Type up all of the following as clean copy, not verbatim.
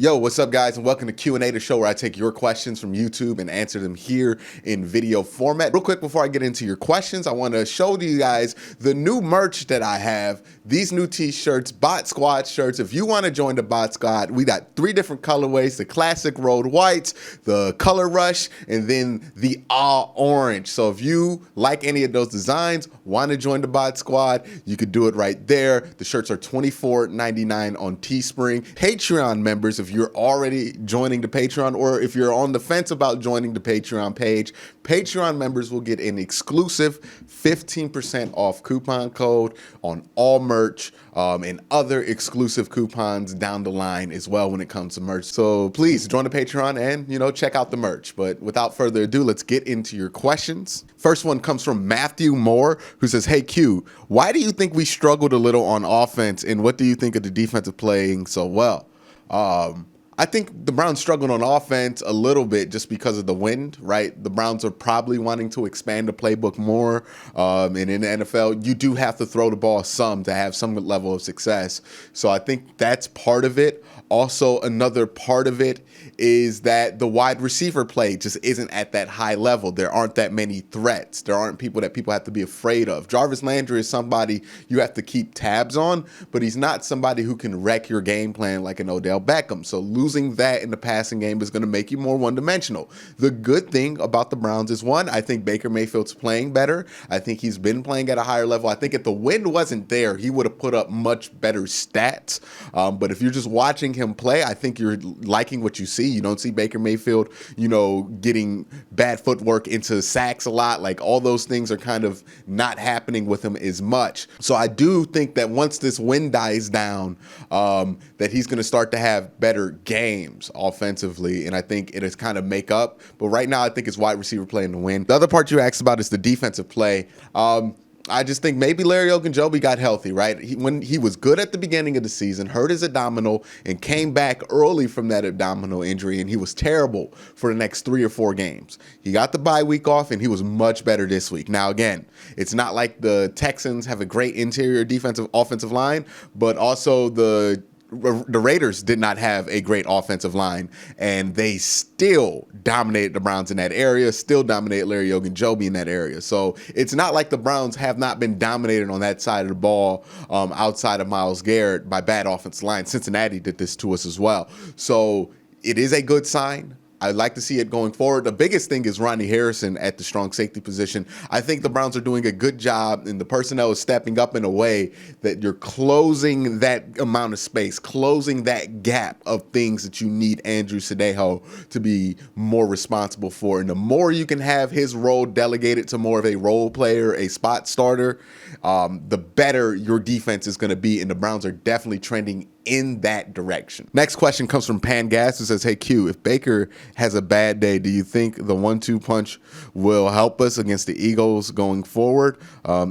Yo, what's up, guys, and welcome to Q&A, the show where I take your questions from YouTube and answer them here in video format. Real quick, before I get into your questions, I want to show you guys the new merch that I have. These new t-shirts, Bot Squad shirts. If you want to join the Bot Squad, we got 3 different colorways: the classic road whites, the color rush, and then the all orange. So if you like any of those designs, want to join the Bot Squad, you could do it right there. The shirts are $24.99 on Teespring. Patreon members, if you're already joining the Patreon, or if you're on the fence about joining the Patreon page, Patreon members will get an exclusive 15% off coupon code on all merch and other exclusive coupons down the line as well when it comes to merch. So please join the Patreon and, check out the merch. But without further ado, let's get into your questions. First one comes from Matthew Moore, who says, "Hey Q, why do you think we struggled a little on offense, and what do you think of the defensive playing so well?" I think the Browns struggled on offense a little bit just because of the wind, right? The Browns are probably wanting to expand the playbook more. And in the NFL, you do have to throw the ball some to have some level of success. So I think that's part of it. Also, another part of it is that the wide receiver play just isn't at that high level. There aren't that many threats. There aren't people that people have to be afraid of. Jarvis Landry is somebody you have to keep tabs on, but he's not somebody who can wreck your game plan like an Odell Beckham. So losing that in the passing game is going to make you more one-dimensional. The good thing about the Browns is, one, I think Baker Mayfield's playing better. I think he's been playing at a higher level. I think if the wind wasn't there, he would have put up much better stats. But if you're just watching him play, I think you're liking what you see. You don't see Baker Mayfield, getting bad footwork into sacks a lot. Like, all those things are kind of not happening with him as much. So I do think that once this wind dies down, that he's going to start to have better games offensively, and I think it is kind of make up. But right now, I think it's wide receiver play in the win. The other part you asked about is the defensive play. I just think maybe Larry Ogunjobi got healthy, right? When he was good at the beginning of the season, hurt his abdominal, and came back early from that abdominal injury, and he was terrible for the next 3 or 4 games. He got the bye week off, and he was much better this week. Now, again, it's not like the Texans have a great interior defensive offensive line, but also the Raiders did not have a great offensive line, and they still dominated the Browns in that area, still dominated Larry Ogunjobi in that area. So it's not like the Browns have not been dominated on that side of the ball outside of Myles Garrett by bad offensive line. Cincinnati did this to us as well. So it is a good sign. I'd like to see it going forward. The biggest thing is Ronnie Harrison at the strong safety position. I think the Browns are doing a good job, and the personnel is stepping up in a way that you're closing that amount of space, closing that gap of things that you need Andrew Sadejo to be more responsible for. And the more you can have his role delegated to more of a role player, a spot starter, the better your defense is going to be, and the Browns are definitely trending in that direction. Next question comes from Pangas, who says, "Hey Q, if Baker has a bad day, do you think the 1-2 punch will help us against the Eagles going forward?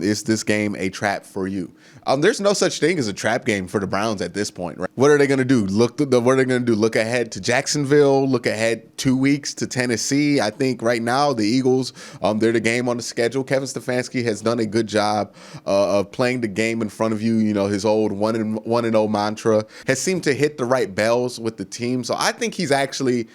Is this game a trap for you?" There's no such thing as a trap game for the Browns at this point, right? What are they going to do? What are they going to do? Look ahead to Jacksonville? Look ahead 2 weeks to Tennessee? I think right now the Eagles, they're the game on the schedule. Kevin Stefanski has done a good job of playing the game in front of you. His old 1-0 mantra has seemed to hit the right bells with the team. So I think he's actually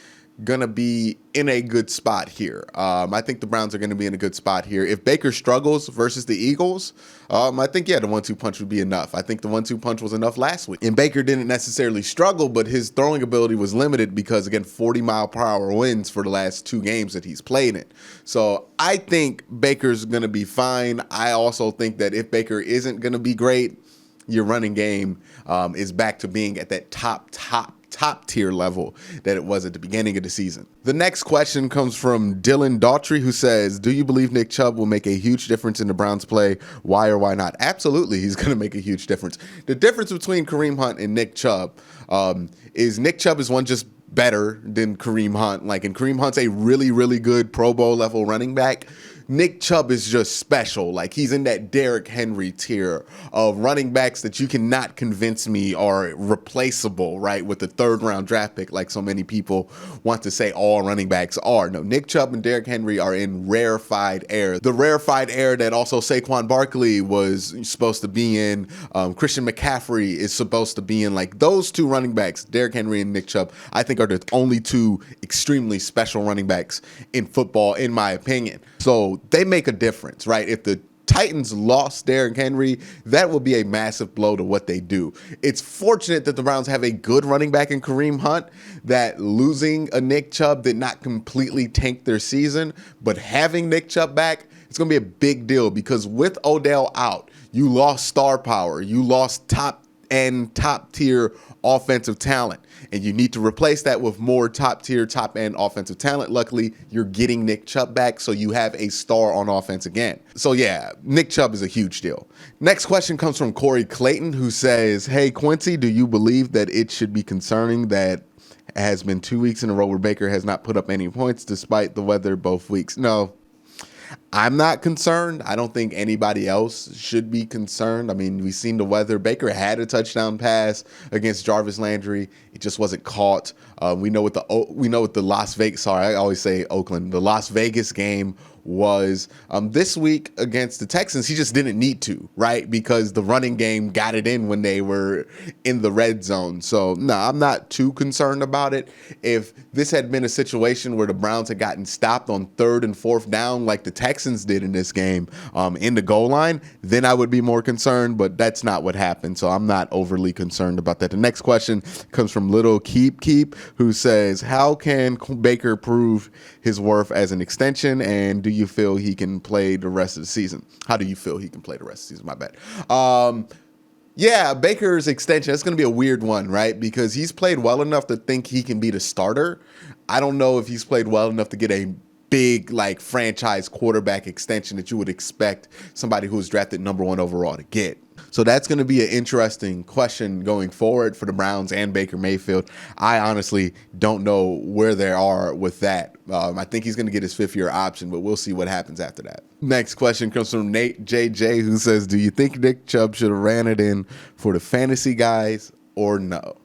gonna be in a good spot here. I think the Browns are gonna be in a good spot here. If Baker struggles versus the Eagles, I think, the 1-2 punch would be enough. I think the 1-2 punch was enough last week. And Baker didn't necessarily struggle, but his throwing ability was limited because, again, 40-mile-per-hour winds for the last 2 games that he's played in. So I think Baker's gonna be fine. I also think that if Baker isn't gonna be great, your running game is back to being at that top tier level that it was at the beginning of the season. The next question comes from Dylan Daughtry, who says, "Do you believe Nick Chubb will make a huge difference in the Browns play? Why or why not?" Absolutely, he's going to make a huge difference. The difference between Kareem Hunt and Nick Chubb is Nick Chubb is one just better than Kareem Hunt. And Kareem Hunt's a really, really good Pro Bowl level running back. Nick Chubb is just special. Like, he's in that Derrick Henry tier of running backs that you cannot convince me are replaceable, right, with the third round draft pick, like so many people want to say all running backs are. No, Nick Chubb and Derrick Henry are in rarefied air. The rarefied air that also Saquon Barkley was supposed to be in, Christian McCaffrey is supposed to be in. Like, those two running backs, Derrick Henry and Nick Chubb, I think are the only two extremely special running backs in football, in my opinion. So they make a difference, right? If the Titans lost Derrick Henry, that would be a massive blow to what they do. It's fortunate that the Browns have a good running back in Kareem Hunt, that losing a Nick Chubb did not completely tank their season, but having Nick Chubb back, it's going to be a big deal, because with Odell out, you lost star power, you lost top tier offensive talent, and you need to replace that with more top end offensive talent. Luckily, you're getting Nick Chubb back, so you have a star on offense again. So yeah, Nick Chubb is a huge deal. Next question comes from Corey Clayton, who says, hey Quincy, do you believe that it should be concerning that it has been 2 weeks in a row where Baker has not put up any points despite the weather both weeks? No, I'm not concerned. I don't think anybody else should be concerned. I mean, we've seen the weather. Baker had a touchdown pass against Jarvis Landry. It just wasn't caught. We know what the Las Vegas. Sorry, I always say Oakland. The Las Vegas game was this week against the Texans. He just didn't need to, right? Because the running game got it in when they were in the red zone. So no, I'm not too concerned about it. If this had been a situation where the Browns had gotten stopped on 3rd and 4th down like the Texans did in this game in the goal line, then I would be more concerned, but that's not what happened. So I'm not overly concerned about that. The next question comes from Little Keep, who says, how can Baker prove his worth as an extension, and do you feel he can play the rest of the season? How do you feel he can play the rest of the season? My bad. Yeah, Baker's extension, it's going to be a weird one, right? Because he's played well enough to think he can be the starter. I don't know if he's played well enough to get a big, like, franchise quarterback extension that you would expect somebody who was drafted #1 overall to get. So that's going to be an interesting question going forward for the Browns and Baker Mayfield. I honestly don't know where they are with that. I think he's going to get his 5th-year option, but we'll see what happens after that. Next question comes from Nate JJ, who says, do you think Nick Chubb should have ran it in for the fantasy guys or no?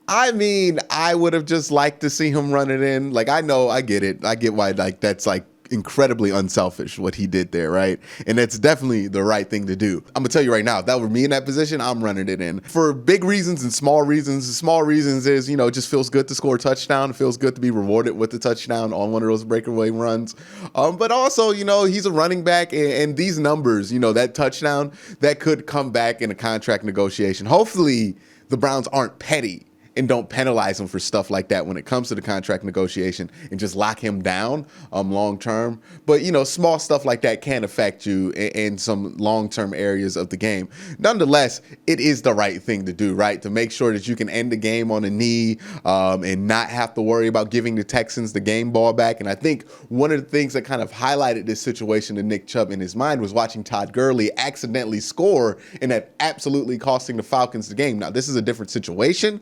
I mean, I would have just liked to see him run it in. Like, I know, I get it. I get why, like, that's like incredibly unselfish what he did there, right? And that's definitely the right thing to do. I'm gonna tell you right now, if that were me in that position, I'm running it in for big reasons and small reasons. The small reasons is, you know, it just feels good to score a touchdown. It feels good to be rewarded with the touchdown on one of those breakaway runs. But also, you know, he's a running back, and these numbers, you know, that touchdown, that could come back in a contract negotiation. Hopefully the Browns aren't petty and don't penalize him for stuff like that when it comes to the contract negotiation, and just lock him down long term. But, you know, small stuff like that can affect you in some long-term areas of the game. Nonetheless, it is the right thing to do, right? To make sure that you can end the game on a knee and not have to worry about giving the Texans the game ball back. And I think one of the things that kind of highlighted this situation to Nick Chubb in his mind was watching Todd Gurley accidentally score, and that absolutely costing the Falcons the game. Now, this is a different situation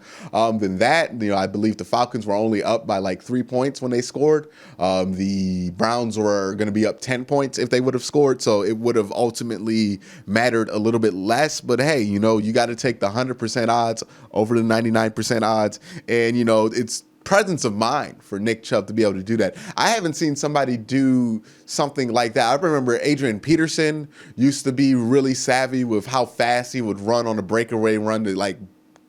than that. You know, I believe the Falcons were only up by like 3 points when they scored. The Browns were going to be up 10 points if they would have scored, so it would have ultimately mattered a little bit less. But hey, you know, you got to take the 100% odds over the 99% odds, and you know, it's presence of mind for Nick Chubb to be able to do that. I haven't seen somebody do something like that. I remember Adrian Peterson used to be really savvy with how fast he would run on a breakaway run to like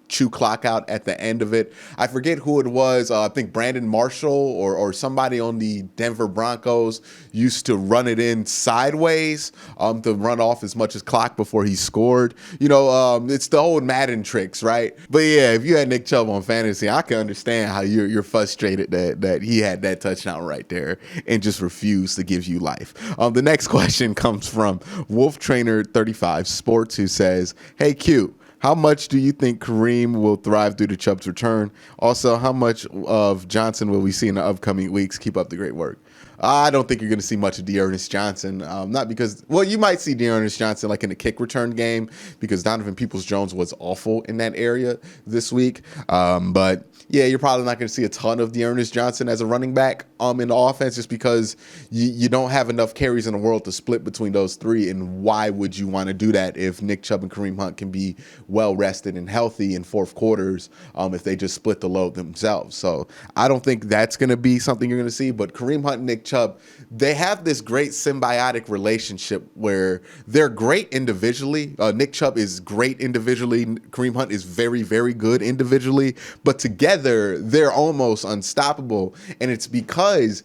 chew clock out at the end of it. I forget who it was. I think Brandon Marshall or somebody on the Denver Broncos used to run it in sideways to run off as much as clock before he scored. You know, it's the old Madden tricks, right? But yeah, if you had Nick Chubb on fantasy, I can understand how you're frustrated that he had that touchdown right there and just refused to give you life. The next question comes from Wolf Trainer 35 Sports, who says, hey Q, how much do you think Kareem will thrive due to Chubb's return? Also, how much of Johnson will we see in the upcoming weeks? Keep up the great work. I don't think you're going to see much of Dearness Johnson. Not because, well, you might see Dearness Johnson like in a kick return game because Donovan Peoples-Jones was awful in that area this week. But yeah, you're probably not going to see a ton of Dearness Johnson as a running back in the offense just because you don't have enough carries in the world to split between those three. And why would you want to do that if Nick Chubb and Kareem Hunt can be well rested and healthy in fourth quarters if they just split the load themselves? So I don't think that's going to be something you're going to see. But Kareem Hunt and Nick Chubb, they have this great symbiotic relationship where they're great individually. Nick Chubb is great individually. Kareem Hunt is very, very good individually. But together, they're almost unstoppable. And it's because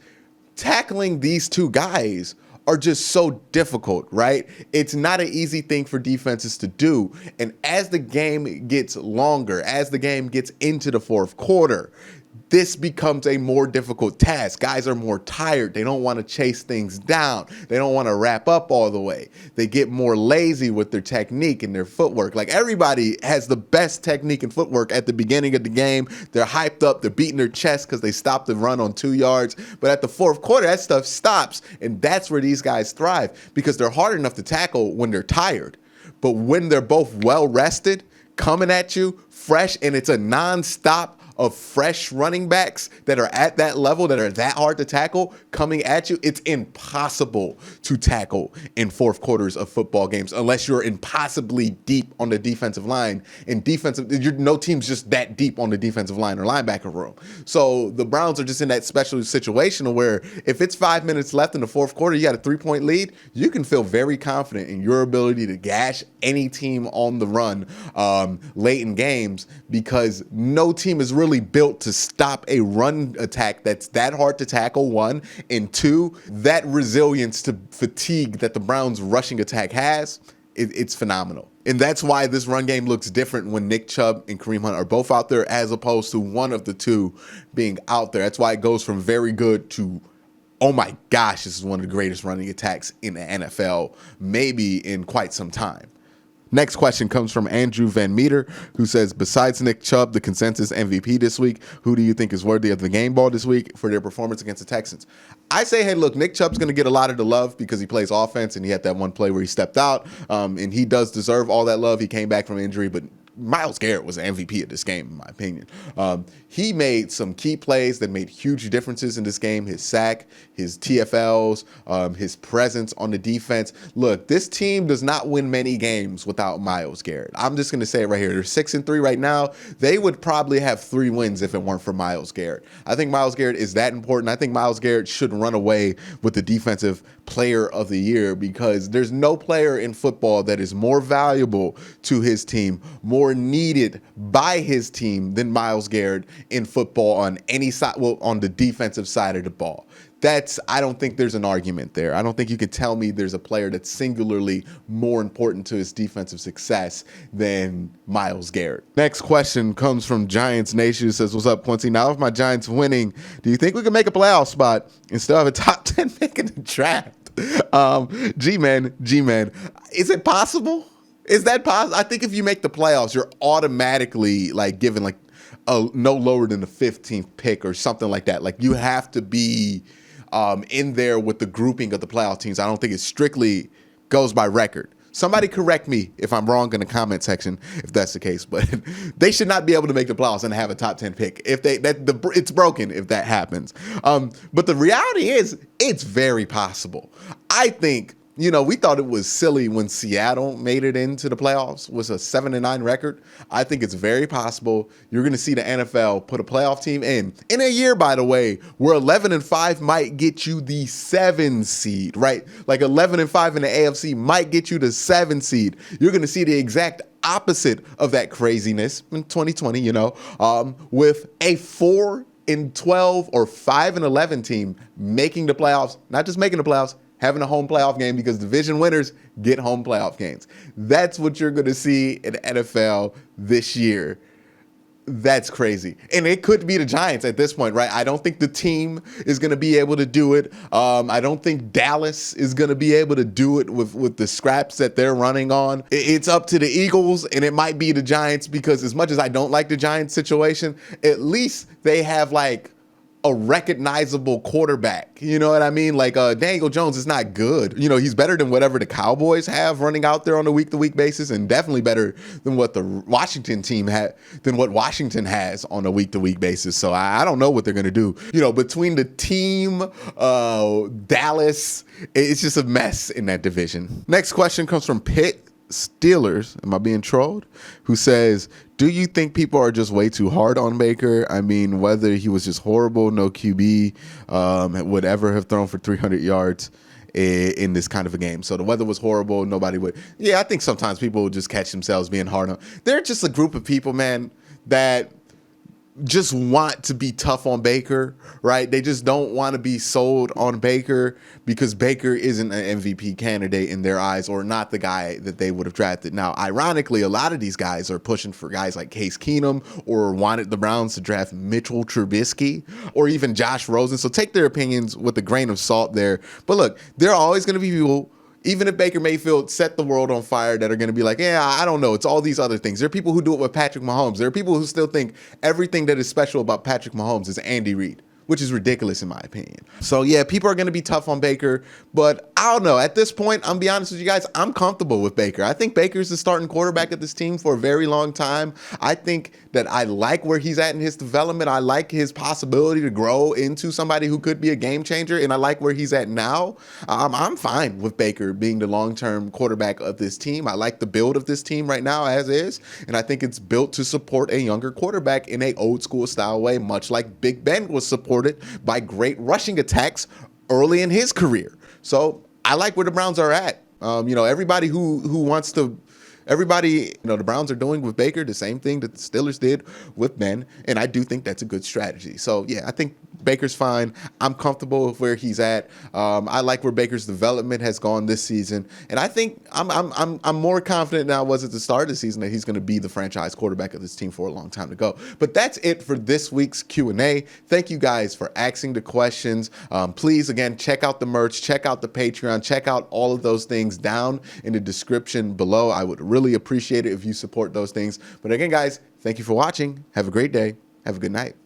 tackling these two guys are just so difficult, right? It's not an easy thing for defenses to do. And as the game gets longer, as the game gets into the fourth quarter, this becomes a more difficult task. Guys are more tired. They don't want to chase things down. They don't want to wrap up all the way. They get more lazy with their technique and their footwork. Like, everybody has the best technique and footwork at the beginning of the game. They're hyped up. They're beating their chest because they stopped the run on 2 yards. But at the fourth quarter, that stuff stops. And that's where these guys thrive because they're hard enough to tackle when they're tired. But when they're both well rested, coming at you fresh, and it's a nonstop of fresh running backs that are at that level, that are that hard to tackle, coming at you, it's impossible to tackle in fourth quarters of football games unless you're impossibly deep on the defensive line. And no team's just that deep on the defensive line or linebacker room. So the Browns are just in that special situation where if it's 5 minutes left in the fourth quarter, you got a 3-point lead, you can feel very confident in your ability to gash any team on the run late in games because no team is really built to stop a run attack that's that hard to tackle, one, and two, that resilience to fatigue that the Browns rushing attack has, it's phenomenal. And that's why this run game looks different when Nick Chubb and Kareem Hunt are both out there as opposed to one of the two being out there. That's why it goes from very good to, oh my gosh, this is one of the greatest running attacks in the NFL, maybe in quite some time. Next question comes from Andrew Van Meter, who says, besides Nick Chubb, the consensus MVP this week, who do you think is worthy of the game ball this week for their performance against the Texans? I say, hey, look, Nick Chubb's going to get a lot of the love because he plays offense and he had that one play where he stepped out, and he does deserve all that love. He came back from injury, but Myles Garrett was the MVP of this game, in my opinion. He made some key plays that made huge differences in this game. His sack, his TFLs, his presence on the defense. Look, this team does not win many games without Myles Garrett. I'm just going to say it right here. They're 6-3 right now. They would probably have 3 wins if it weren't for Myles Garrett. I think Myles Garrett is that important. I think Myles Garrett should run away with the defensive player of the year because there's no player in football that is more valuable to his team, more needed by his team than Myles Garrett in football on any side, well, on the defensive side of the ball. I don't think there's an argument there. I don't think you can tell me there's a player that's singularly more important to his defensive success than Myles Garrett. Next question comes from Giants Nation, who says, what's up, Quincy? Now, if my Giants winning, do you think we can make a playoff spot and still have a top 10 pick in the draft? G-Man, is it possible? Is that possible? I think if you make the playoffs, you're automatically like given like no lower than the 15th pick or something like that. Like, you have to be in there with the grouping of the playoff teams. I don't think it strictly goes by record. Somebody correct me if I'm wrong in the comment section if that's the case, but they should not be able to make the playoffs and have a top 10 pick. It's broken if that happens. But the reality is it's very possible. I think, we thought it was silly when Seattle made it into the playoffs, was a 7-9 record. I think it's very possible you're going to see the NFL put a playoff team in a year, by the way, where 11-5 might get you the 7 seed, right? Like 11-5 in the AFC might get you the 7 seed. You're going to see the exact opposite of that craziness in 2020, with a 4-12 or 5-11 team making the playoffs, not just making the playoffs, having a home playoff game because division winners get home playoff games. That's what you're going to see in the NFL this year. That's crazy. And it could be the Giants at this point, right? I don't think the team is going to be able to do it. I don't think Dallas is going to be able to do it with the scraps that they're running on. It's up to the Eagles, and it might be the Giants because as much as I don't like the Giants situation, at least they have like a recognizable quarterback. You know what I mean? Like Daniel Jones is not good. You know, he's better than whatever the Cowboys have running out there on a week-to-week basis, and definitely better than what the Washington team than what Washington has on a week-to-week basis. So I don't know what they're gonna do. You know, between the team, Dallas, it's just a mess in that division. Next question comes from Pitt Steelers, am I being trolled? Who says, do you think people are just way too hard on Baker? I mean, whether he was just horrible, no QB, would ever have thrown for 300 yards in this kind of a game. So the weather was horrible, nobody would. Yeah, I think sometimes people will just catch themselves being hard on. They're just a group of people, man, that just want to be tough on Baker, right? They just don't want to be sold on Baker because Baker isn't an MVP candidate in their eyes, or not the guy that they would have drafted. Now, ironically, a lot of these guys are pushing for guys like Case Keenum, or wanted the Browns to draft Mitchell Trubisky, or even Josh Rosen. So take their opinions with a grain of salt there. But look, there are always going to be people, even if Baker Mayfield set the world on fire, that are going to be like, yeah, I don't know. It's all these other things. There are people who do it with Patrick Mahomes. There are people who still think everything that is special about Patrick Mahomes is Andy Reid, which is ridiculous in my opinion. So yeah, people are going to be tough on Baker, but I don't know. At this point, I'm be honest with you guys, I'm comfortable with Baker. I think Baker's the starting quarterback of this team for a very long time. I think that I like where he's at in his development. I like his possibility to grow into somebody who could be a game changer, and I like where he's at now. I'm fine with Baker being the long-term quarterback of this team. I like the build of this team right now as is, and I think it's built to support a younger quarterback in a old school style way, much like Big Ben was supported by great rushing attacks early in his career. So I like where the Browns are at. You know, everybody who wants to, the Browns are doing with Baker the same thing that the Steelers did with Ben, and I do think that's a good strategy. So yeah, I think Baker's fine. I'm comfortable with where he's at. I like where Baker's development has gone this season, and I think I'm more confident than I was at the start of the season that he's going to be the franchise quarterback of this team for a long time to go. But that's it for this week's Q&A. Thank you guys for asking the questions. Please, again, check out the merch, check out the Patreon, check out all of those things down in the description below. I would really appreciate it if you support those things. But again, guys, thank you for watching. Have a great day. Have a good night.